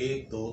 1 2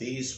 30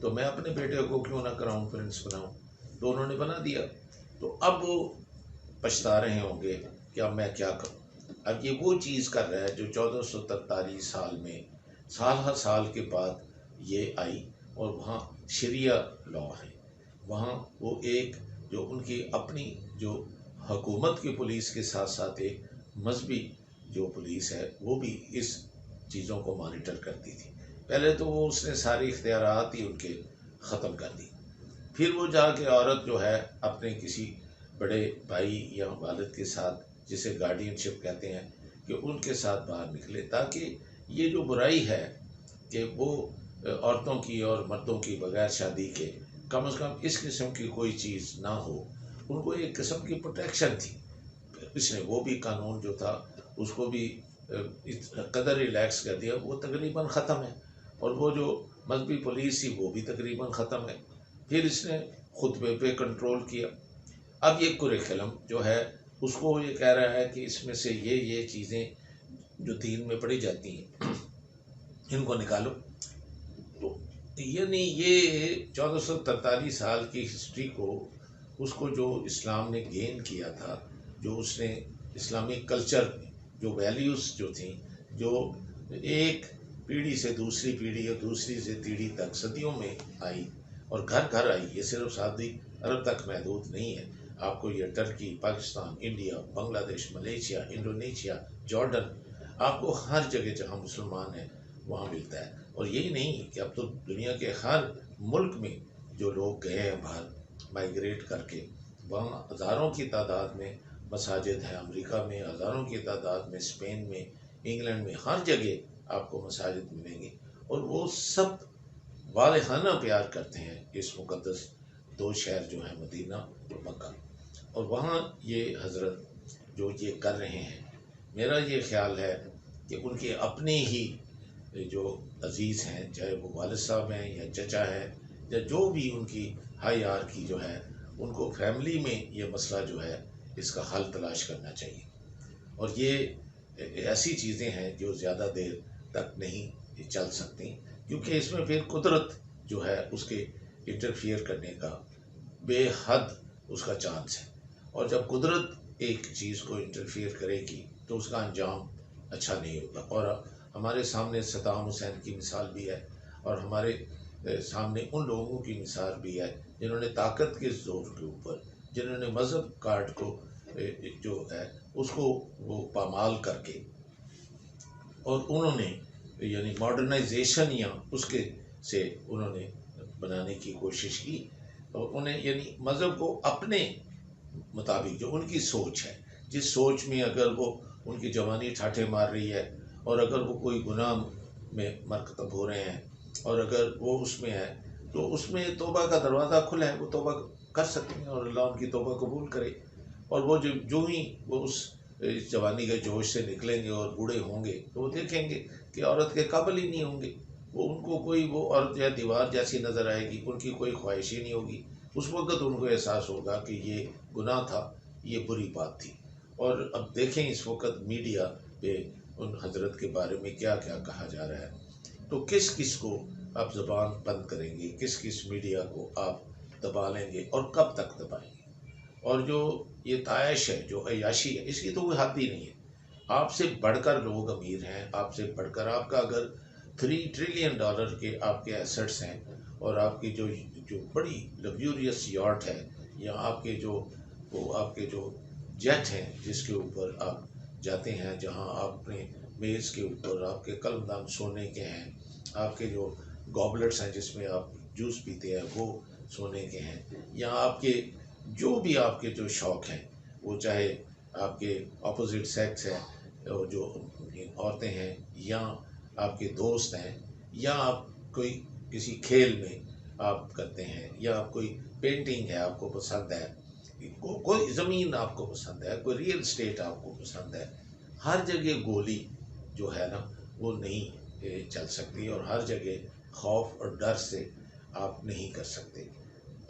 تو میں اپنے بیٹے کو کیوں نہ کراؤن پرنس بناؤں، تو انہوں نے بنا دیا۔ تو اب وہ پچھتا رہے ہوں گے کہ اب میں کیا کروں۔ اب یہ وہ چیز کر رہا ہے جو 1443 سال میں سال ہر سال کے بعد یہ آئی، اور وہاں شریعہ لا ہے، وہاں وہ ایک جو ان کی اپنی جو حکومت کی پولیس کے ساتھ ساتھ ایک مذہبی جو پولیس ہے وہ بھی اس چیزوں کو مانیٹر کرتی تھی۔ پہلے تو وہ اس نے سارے اختیارات ہی ان کے ختم کر دی، پھر وہ جا کے عورت جو ہے اپنے کسی بڑے بھائی یا والد کے ساتھ، جسے گارڈین شپ کہتے ہیں، کہ ان کے ساتھ باہر نکلے، تاکہ یہ جو برائی ہے کہ وہ عورتوں کی اور مردوں کی بغیر شادی کے کم از کم اس قسم کی کوئی چیز نہ ہو، ان کو ایک قسم کی پروٹیکشن تھی۔ اس نے وہ بھی قانون جو تھا اس کو بھی اس قدر ریلیکس کر دیا، وہ تقریباً ختم ہے، اور وہ جو مذہبی پولیس تھی وہ بھی تقریباً ختم ہے۔ پھر اس نے خطبے پہ کنٹرول کیا۔ اب یہ کریکلم جو ہے اس کو یہ کہہ رہا ہے کہ اس میں سے یہ چیزیں جو دین میں پڑھی جاتی ہیں ان کو نکالو۔ تو یعنی یہ 1443 سال کی ہسٹری کو، اس کو جو اسلام نے گین کیا تھا، جو اس نے اسلامی کلچر میں جو ویلیوز جو تھیں، جو ایک پیڑھی سے دوسری پیڑھی اور دوسری سے پیڑھی تک صدیوں میں آئی اور گھر گھر آئی، یہ صرف سعودی عرب تک محدود نہیں ہے، آپ کو یہ ٹرکی، پاکستان، انڈیا، بنگلہ دیش، ملیشیا، انڈونیشیا، جارڈن، آپ کو ہر جگہ جہاں مسلمان ہیں وہاں ملتا ہے۔ اور یہی نہیں کہ اب تو دنیا کے ہر ملک میں جو لوگ گئے ہیں باہر مائیگریٹ کر کے، وہاں ہزاروں کی تعداد میں مساجد ہیں، امریکہ میں ہزاروں کی تعداد میں، اسپین میں، انگلینڈ میں، ہر جگہ آپ کو مساجد ملیں گی، اور وہ سب والہانہ پیار کرتے ہیں اس مقدس دو شہر جو ہیں مدینہ اور مکہ۔ اور وہاں یہ حضرت جو یہ کر رہے ہیں، میرا یہ خیال ہے کہ ان کے اپنے ہی جو عزیز ہیں، چاہے وہ والد صاحب ہیں یا چچا ہے یا جو بھی ان کی ہائی آر کی جو ہے، ان کو فیملی میں یہ مسئلہ جو ہے اس کا حل تلاش کرنا چاہیے۔ اور یہ ایسی چیزیں ہیں جو زیادہ دیر تک نہیں چل سکتی، کیونکہ اس میں پھر قدرت جو ہے اس کے انٹرفیئر کرنے کا بے حد اس کا چانس ہے، اور جب قدرت ایک چیز کو انٹرفیئر کرے گی تو اس کا انجام اچھا نہیں ہوگا۔ اور ہمارے سامنے صدام حسین کی مثال بھی ہے، اور ہمارے سامنے ان لوگوں کی مثال بھی ہے جنہوں نے طاقت کے زور کے اوپر، جنہوں نے مذہب کارڈ کو جو ہے اس کو وہ پامال کر کے، اور انہوں نے یعنی ماڈرنائزیشن یا اس کے سے انہوں نے بنانے کی کوشش کی، اور انہیں یعنی مذہب کو اپنے مطابق جو ان کی سوچ ہے، جس سوچ میں اگر وہ ان کی جوانی ٹھاٹھے مار رہی ہے، اور اگر وہ کوئی گناہ میں مرتکب ہو رہے ہیں، اور اگر وہ اس میں ہے تو اس میں توبہ کا دروازہ کھلا ہے، وہ توبہ کر سکتے ہیں اور اللہ ان کی توبہ قبول کرے۔ اور وہ جو ہی وہ اس جوانی کے جوش سے نکلیں گے اور بوڑھے ہوں گے تو وہ دیکھیں گے کہ عورت کے قابل ہی نہیں ہوں گے، وہ ان کو کوئی وہ عورت یا دیوار جیسی نظر آئے گی، ان کی کوئی خواہش ہی نہیں ہوگی۔ اس وقت ان کو احساس ہوگا کہ یہ گناہ تھا، یہ بری بات تھی۔ اور اب دیکھیں اس وقت میڈیا پہ ان حضرت کے بارے میں کیا کیا کہا جا رہا ہے، تو کس کس کو آپ زبان بند کریں گے، کس کس میڈیا کو آپ دبا لیں گے اور کب تک دبائیں گے۔ اور جو یہ طائش ہے، جو عیاشی ہے، اس کی تو کوئی حد ہی نہیں ہے۔ آپ سے بڑھ کر لوگ امیر ہیں، آپ سے بڑھ کر آپ کا اگر $3 ٹریلین کے آپ کے ایسٹس ہیں، اور آپ کی جو بڑی لگزوریس یاٹ ہے، یا آپ کے جو جیٹ ہیں جس کے اوپر آپ جاتے ہیں، جہاں آپ اپنے میز کے اوپر آپ کے قلمدان سونے کے ہیں، آپ کے جو گابلٹس ہیں جس میں آپ جوس پیتے ہیں وہ سونے کے ہیں، یا آپ کے جو بھی آپ کے جو شوق ہیں، وہ چاہے آپ کے اپوزٹ سیکس ہے، جو عورتیں ہیں، یا آپ کے دوست ہیں، یا آپ کوئی کسی کھیل میں آپ کرتے ہیں، یا آپ کوئی پینٹنگ ہے آپ کو پسند ہے، کوئی زمین آپ کو پسند ہے، کوئی ریئل اسٹیٹ آپ کو پسند ہے، ہر جگہ گولی جو ہے نا وہ نہیں چل سکتی، اور ہر جگہ خوف اور ڈر سے آپ نہیں کر سکتے۔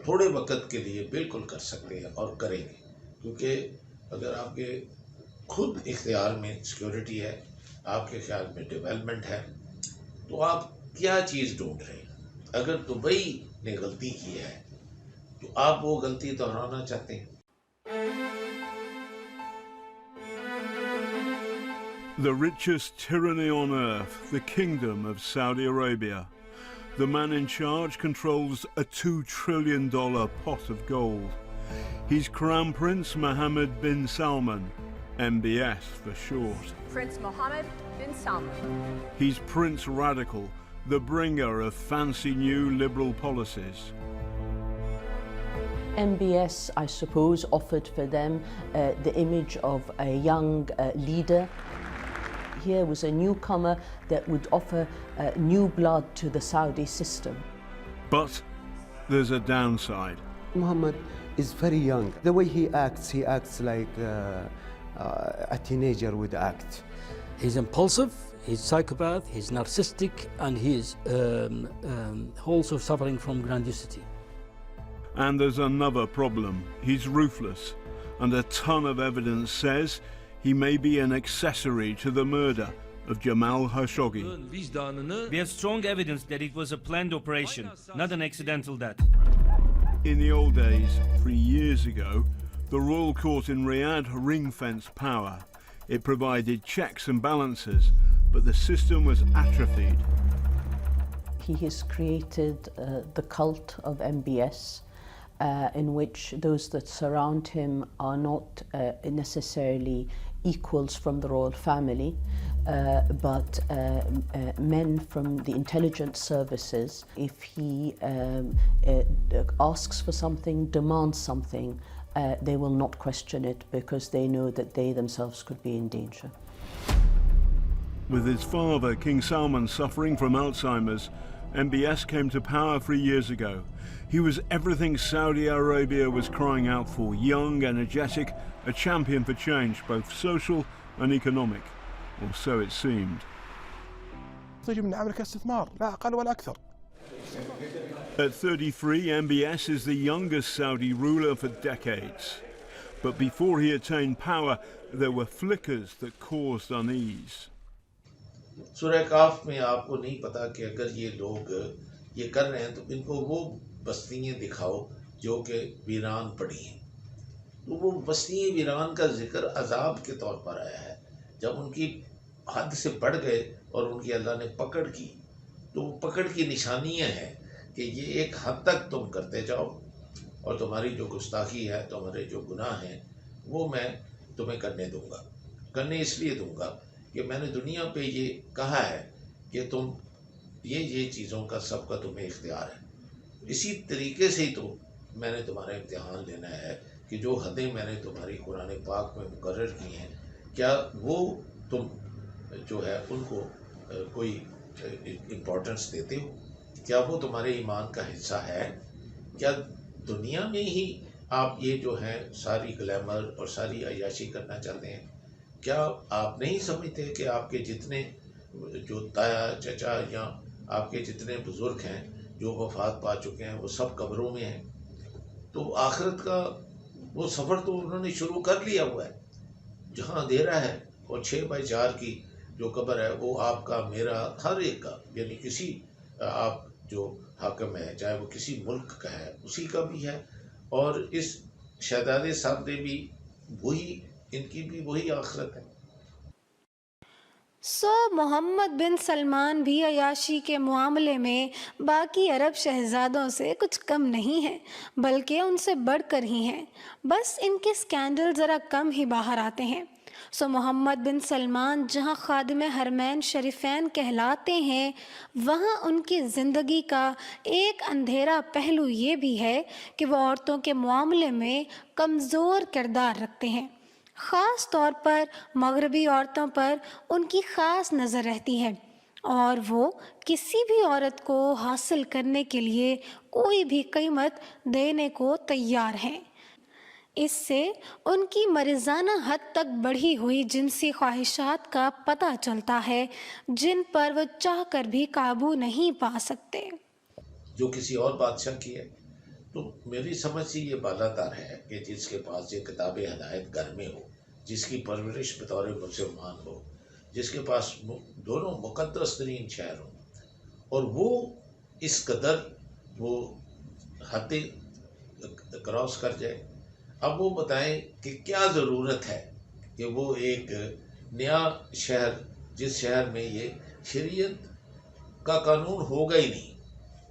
تھوڑے وقت کے لیے بالکل کر سکتے ہیں اور کریں گے، کیونکہ اگر آپ کے خود اختیار میں سیکیورٹی ہے، آپ کے خیال میں ڈیولپمنٹ ہے، تو آپ کیا چیز ڈھونڈ رہے ہیں؟ اگر دبئی نے غلطی کی ہے تو آپ وہ غلطی دہرانا چاہتے ہیں؟ The richest tyranny on earth, the Kingdom of Saudi Arabia. The man in charge controls a $2 trillion pot of gold. He's Crown Prince Mohammed bin Salman, MBS for short. Prince Mohammed bin Salman. He's Prince Radical, the bringer of fancy new liberal policies. MBS, I suppose, offered for them the image of a young leader. Here was a newcomer that would offer new blood to the Saudi system. But there's a downside. Muhammad is very young. The way he acts like a teenager would act. He's impulsive, he's psychopath, he's narcissistic, and he is also suffering from grandiosity. And there's another problem. He's ruthless, and a ton of evidence says he may be an accessory to the murder of Jamal Khashoggi. We have strong evidence that it was a planned operation, not an accidental death. In the old days, 3 years ago, the royal court in Riyadh ring-fenced power. It provided checks and balances, but the system was atrophied. He has created the cult of MBS, in which those that surround him are not necessarily equals from the royal family, but men from the intelligence services. If he asks for something, demands something, they will not question it because they know that they themselves could be in danger. With his father, King Salman, suffering from Alzheimer's, MBS came to power 3 years ago. He was everything Saudi Arabia was crying out for: young, energetic, a champion for change, both social and economic, or so it seemed. At 33, MBS is the youngest Saudi ruler for decades. But before he attained power, there were flickers that caused unease. سورہ کاف میں آپ کو نہیں پتا کہ اگر یہ لوگ یہ کر رہے ہیں تو ان کو وہ بستیاں دکھاؤ جو کہ ویران پڑی ہیں. تو وہ بستیاں ویران کا ذکر عذاب کے طور پر آیا ہے. جب ان کی حد سے بڑھ گئے اور ان کی اللہ نے پکڑ کی تو وہ پکڑ کی نشانیاں ہیں کہ یہ ایک حد تک تم کرتے جاؤ اور تمہاری جو گستاخی ہے، تمہارے جو گناہ ہیں، وہ میں تمہیں کرنے دوں گا. کرنے اس لیے دوں گا کہ میں نے دنیا پہ یہ کہا ہے کہ تم یہ چیزوں کا سب کا تمہیں اختیار ہے. اسی طریقے سے ہی تو میں نے تمہارا امتحان لینا ہے کہ جو حدیں میں نے تمہاری قرآن پاک میں مقرر کی ہیں، کیا وہ تم جو ہے ان کو کوئی امپورٹنس دیتے ہو؟ کیا وہ تمہارے ایمان کا حصہ ہے؟ کیا دنیا میں ہی آپ یہ جو ہے ساری گلیمر اور ساری عیاشی کرنا چاہتے ہیں؟ کیا آپ نہیں سمجھتے کہ آپ کے جتنے جو تایا چچا یا آپ کے جتنے بزرگ ہیں جو وفات پا چکے ہیں وہ سب قبروں میں ہیں؟ تو آخرت کا وہ سفر تو انہوں نے شروع کر لیا ہوا ہے. جہاں اندھیرا ہے اور 6x4 کی جو قبر ہے وہ آپ کا، میرا، ہر ایک کا، یعنی کسی آپ جو حاکم ہے چاہے وہ کسی ملک کا ہے اسی کا بھی ہے. اور اس شہزادے صاحب نے بھی وہی، ان کی بھی وہی آخرت ہے. محمد بن سلمان بھی عیاشی کے معاملے میں باقی عرب شہزادوں سے کچھ کم نہیں ہیں، بلکہ ان سے بڑھ کر ہی ہیں. بس ان کے سکینڈل ذرا کم ہی باہر آتے ہیں. محمد بن سلمان جہاں خادم حرمین شریفین کہلاتے ہیں، وہاں ان کی زندگی کا ایک اندھیرا پہلو یہ بھی ہے کہ وہ عورتوں کے معاملے میں کمزور کردار رکھتے ہیں. خاص طور پر مغربی عورتوں پر ان کی خاص نظر رہتی ہے اور وہ کسی بھی عورت کو حاصل کرنے کے لیے کوئی بھی قیمت دینے کو تیار ہیں. اس سے ان کی مرزانہ حد تک بڑھی ہوئی جنسی خواہشات کا پتہ چلتا ہے جن پر وہ چاہ کر بھی قابو نہیں پا سکتے. جو کسی اور بادشاہ کی ہے تو میری سمجھ سے یہ بالا تر ہے کہ جس کے پاس یہ کتاب ہدایت گھر میں ہو، جس کی پرورش بطور مسلمان ہو، جس کے پاس دونوں مقدس ترین شہر ہوں، اور وہ اس قدر وہ حد کراس کر جائے. اب وہ بتائیں کہ کیا ضرورت ہے کہ وہ ایک نیا شہر، جس شہر میں یہ شریعت کا قانون ہوگا ہی نہیں.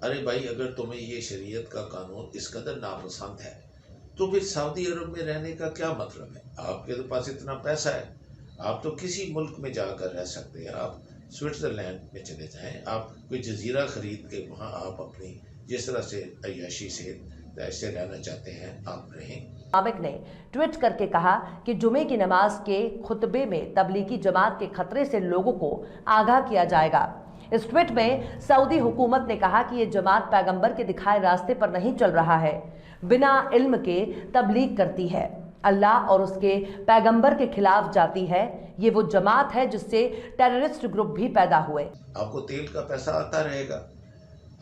ارے بھائی، اگر تمہیں یہ شریعت کا قانون اس قدر ناپسند ہے تو پھر سعودی عرب میں رہنے کا کیا مطلب ہے؟ آپ کے پاس اتنا پیسہ ہے، آپ تو کسی ملک میں جا کر رہ سکتے ہیں. آپ سوئٹزرلینڈ میں چلے جائیں، آپ کوئی جزیرہ خرید کے وہاں آپ اپنی جس طرح سے عیاشی سے ایسے رہنا چاہتے ہیں آپ رہیں. عامق نے ٹویٹ کر کے کہا کہ جمعے کی نماز کے خطبے میں تبلیغی جماعت کے خطرے سے لوگوں کو آگاہ کیا جائے گا. اس ٹویٹ میں سعودی حکومت نے کہا کہ یہ جماعت پیغمبر کے دکھائے راستے پر نہیں چل رہا ہے، بنا علم کے تبلیغ کرتی ہے، اللہ اور اس کے پیغمبر کے خلاف جاتی ہے. یہ وہ جماعت ہے جس سے ٹیررسٹ گروپ بھی پیدا ہوئے. آپ کو تیل کا پیسہ آتا رہے گا،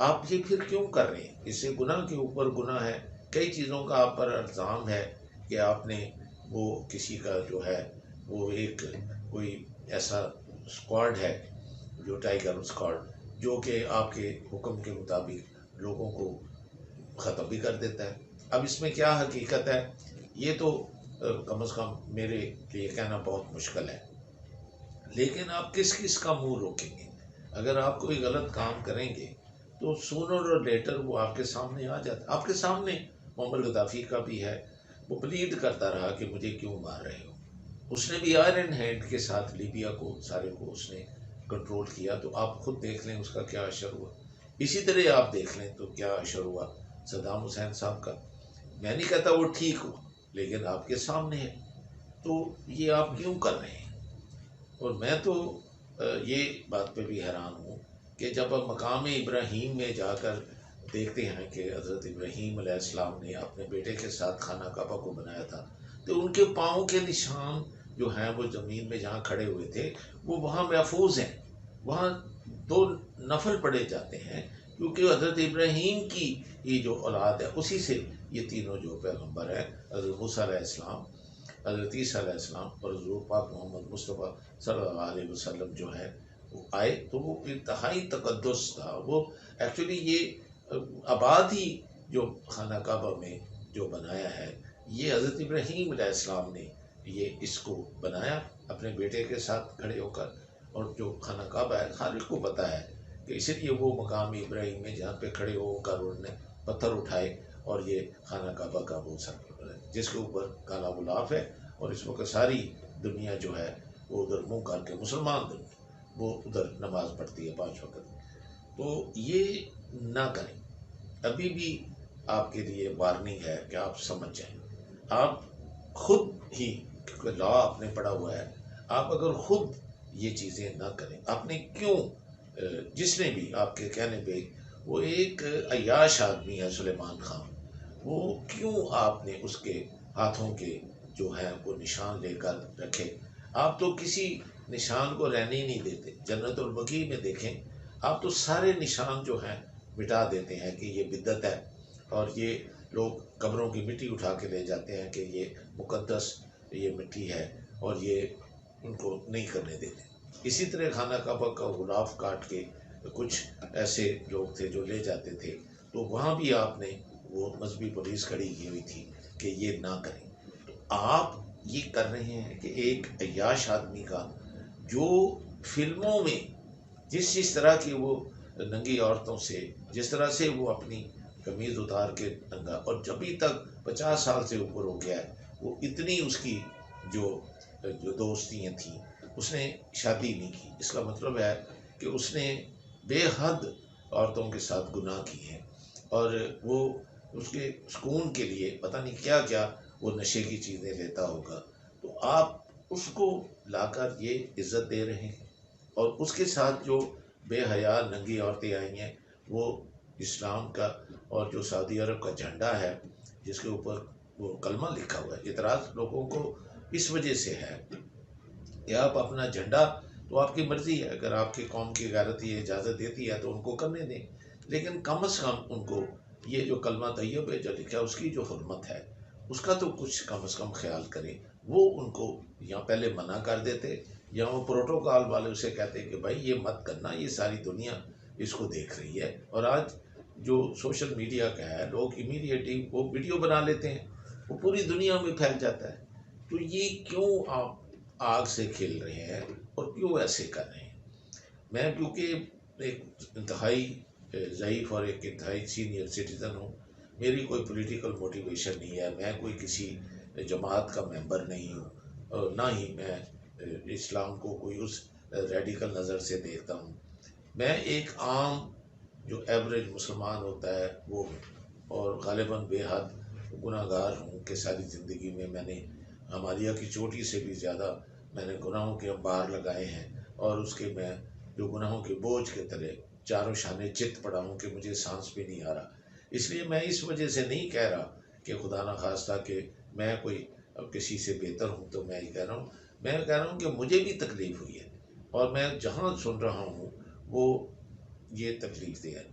آپ یہ پھر کیوں کر رہے ہیں؟ اس سے گناہ کے اوپر گناہ ہے. کئی چیزوں کا آپ پر الزام ہے کہ آپ نے وہ کسی کا جو ہے وہ ایک کوئی ایسا اسکواڈ ہے جو ٹائیگر اسکواڈ، جو کہ آپ کے حکم کے مطابق لوگوں کو ختم بھی کر دیتا ہے. اب اس میں کیا حقیقت ہے یہ تو کم از کم میرے لیے کہنا بہت مشکل ہے. لیکن آپ کس کس کا منہ روکیں گے؟ اگر آپ کوئی غلط کام کریں گے تو سونر اور لیٹر وہ آپ کے سامنے آ جاتا. آپ کے سامنے معمر غدافی کا بھی ہے، وہ پلیڈ کرتا رہا کہ مجھے کیوں مار رہے ہو. اس نے بھی آئرن ہینڈ کے ساتھ لیبیا کو سارے کو اس نے کنٹرول کیا. تو آپ خود دیکھ لیں اس کا کیا اثر ہوا. اسی طرح آپ دیکھ لیں تو کیا اثر ہوا صدام حسین صاحب کا. میں نہیں کہتا وہ ٹھیک ہوا، لیکن آپ کے سامنے ہے. تو یہ آپ کیوں کر رہے ہیں؟ اور میں تو یہ بات پہ بھی حیران ہوں کہ جب آپ مقام ابراہیم میں جا کر دیکھتے ہیں کہ حضرت ابراہیم علیہ السلام نے اپنے بیٹے کے ساتھ خانہ کعبہ کو بنایا تھا، تو ان کے پاؤں کے نشان جو ہیں وہ زمین میں جہاں کھڑے ہوئے تھے وہ وہاں محفوظ ہیں. وہاں 2 نفل پڑے جاتے ہیں کیونکہ حضرت ابراہیم کی یہ جو اولاد ہے اسی سے یہ تینوں جو پیغمبر ہیں، حضرت موسیٰ علیہ السلام، حضرت عیسیٰ علیہ السلام اور حضور پاک محمد مصطفیٰ صلی اللہ علیہ وسلم جو ہے وہ آئے. تو وہ انتہائی تقدس تھا. وہ ایکچولی یہ آباد ہی جو خانہ کعبہ میں جو بنایا ہے یہ حضرت ابراہیم علیہ السلام نے یہ اس کو بنایا اپنے بیٹے کے ساتھ کھڑے ہو کر. اور جو خانہ کعبہ ہے خالق کو پتہ ہے کہ اسی لیے وہ مقام ابراہیم میں جہاں پہ کھڑے ہو کر انہوں نے پتھر اٹھائے اور یہ خانہ کعبہ کا وہ سر جس کے اوپر کالا غلاف ہے. اور اس وقت ساری دنیا جو ہے وہ ادھر منہ کر کے مسلمان دنیا وہ ادھر نماز پڑھتی ہے 5 وقت. تو یہ نہ کریں. ابھی بھی آپ کے لیے وارننگ ہے کہ آپ سمجھ جائیں. آپ خود ہی کیونکہ لا آپ نے پڑھا ہوا ہے، آپ اگر خود یہ چیزیں نہ کریں، آپ نے کیوں جس نے بھی آپ کے کہنے پہ وہ ایک عیاش آدمی ہے سلیمان خان، وہ کیوں آپ نے اس کے ہاتھوں کے جو ہیں وہ نشان لے کر رکھے؟ آپ تو کسی نشان کو رہنے ہی نہیں دیتے. جنت البقیع میں دیکھیں آپ تو سارے نشان جو ہیں مٹا دیتے ہیں کہ یہ بدعت ہے، اور یہ لوگ قبروں کی مٹی اٹھا کے لے جاتے ہیں کہ یہ مقدس یہ مٹی ہے اور یہ ان کو نہیں کرنے دیتے. اسی طرح خانہ کعبہ کا غلاف کاٹ کے کچھ ایسے لوگ تھے جو لے جاتے تھے. تو وہاں بھی آپ نے وہ مذہبی پولیس کھڑی کی ہوئی تھی کہ یہ نہ کریں. تو آپ یہ کر رہے ہیں کہ ایک عیاش آدمی کا جو فلموں میں جس طرح کی وہ ننگی عورتوں سے جس طرح سے وہ اپنی قمیض اتار کے ننگا، اور جبھی تک 50 سال سے اوپر ہو گیا ہے وہ اتنی اس کی جو دوستیاں تھیں اس نے شادی نہیں کی. اس کا مطلب ہے کہ اس نے بے حد عورتوں کے ساتھ گناہ کی ہیں، اور وہ اس کے سکون کے لیے پتہ نہیں کیا کیا وہ نشے کی چیزیں لیتا ہوگا. تو آپ اس کو لا کر یہ عزت دے رہے ہیں، اور اس کے ساتھ جو بے حیا ننگی عورتیں آئی ہیں وہ اسلام کا اور جو سعودی عرب کا جھنڈا ہے جس کے اوپر وہ کلمہ لکھا ہوا ہے. اعتراض لوگوں کو اس وجہ سے ہے کہ آپ اپنا جھنڈا تو آپ کی مرضی ہے، اگر آپ کی قوم کی غیرت یہ اجازت دیتی ہے تو ان کو کرنے دیں، لیکن کم از کم ان کو یہ جو کلمہ طیب ہے جو لکھا ہے اس کی جو حرمت ہے اس کا تو کچھ کم از کم خیال کریں. وہ ان کو یا پہلے منع کر دیتے یا وہ پروٹوکال والے اسے کہتے کہ بھائی یہ مت کرنا، یہ ساری دنیا اس کو دیکھ رہی ہے. اور آج جو سوشل میڈیا کا ہے، لوگ امیڈیٹلی وہ ویڈیو بنا لیتے ہیں، وہ پوری دنیا میں پھیل جاتا ہے. تو یہ کیوں آپ آگ سے کھیل رہے ہیں اور کیوں ایسے کر رہے ہیں؟ میں کیونکہ ایک انتہائی ضعیف اور ایک انتہائی سینئر سٹیزن ہوں، میری کوئی پولیٹیکل موٹیویشن نہیں ہے، میں کوئی کسی جماعت کا ممبر نہیں ہوں، اور نہ ہی میں اسلام کو کوئی اس ریڈیکل نظر سے دیکھتا ہوں. میں ایک عام جو ایوریج مسلمان ہوتا ہے وہ ہوں، اور غالباً بے حد گناہ گار ہوں کہ ساری زندگی میں نے ہمالیہ کی چوٹی سے بھی زیادہ میں نے گناہوں کے انبار لگائے ہیں، اور اس کے میں جو گناہوں کے بوجھ کے تلے چاروں شانے چت پڑا ہوں کہ مجھے سانس بھی نہیں آ رہا. اس لیے میں اس وجہ سے نہیں کہہ رہا کہ خدا نہ خواستہ کہ میں کوئی کسی سے بہتر ہوں، تو میں یہ کہہ رہا ہوں، میں کہہ رہا ہوں کہ مجھے بھی تکلیف ہوئی ہے، اور میں جہاں سن رہا ہوں وہ یہ تکلیف دہ ہے.